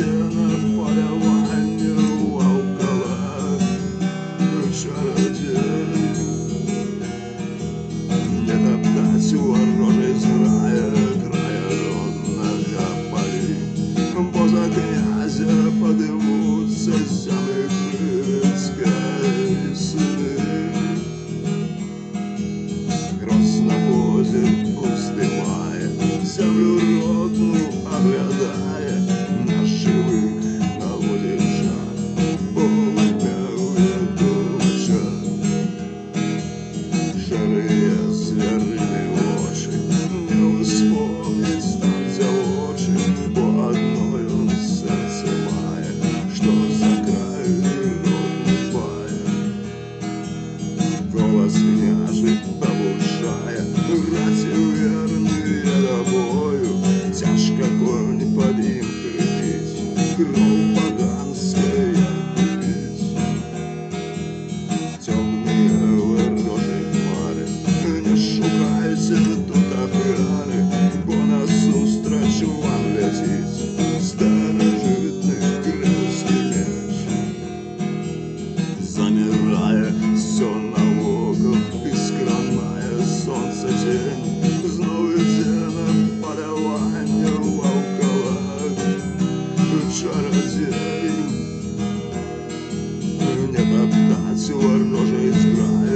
зена полювання вовкала чародей. Не топтать ворожий зграє, крає родного полі, бо за князя подивуться землі крицької сини. Краснопозір устимає, землю родну оглядає, на живих, на водяжах полум'яує душа. Шарые звериные очи, не вспомнить станця очи, бо одной он серце має, що за край родний пає. Голос княжий повышая, братья верные тобою, тяжко конь под ним крепить, кровь поганская купить. Темные ворожі хмари, не шукайте тут охрани, бо назустріч вам летить старожитний крепкий меч. Замирая все навокруг, искранная солнце тень, знову зена полювання вовкала чародей. Не топтать ворожий зграє,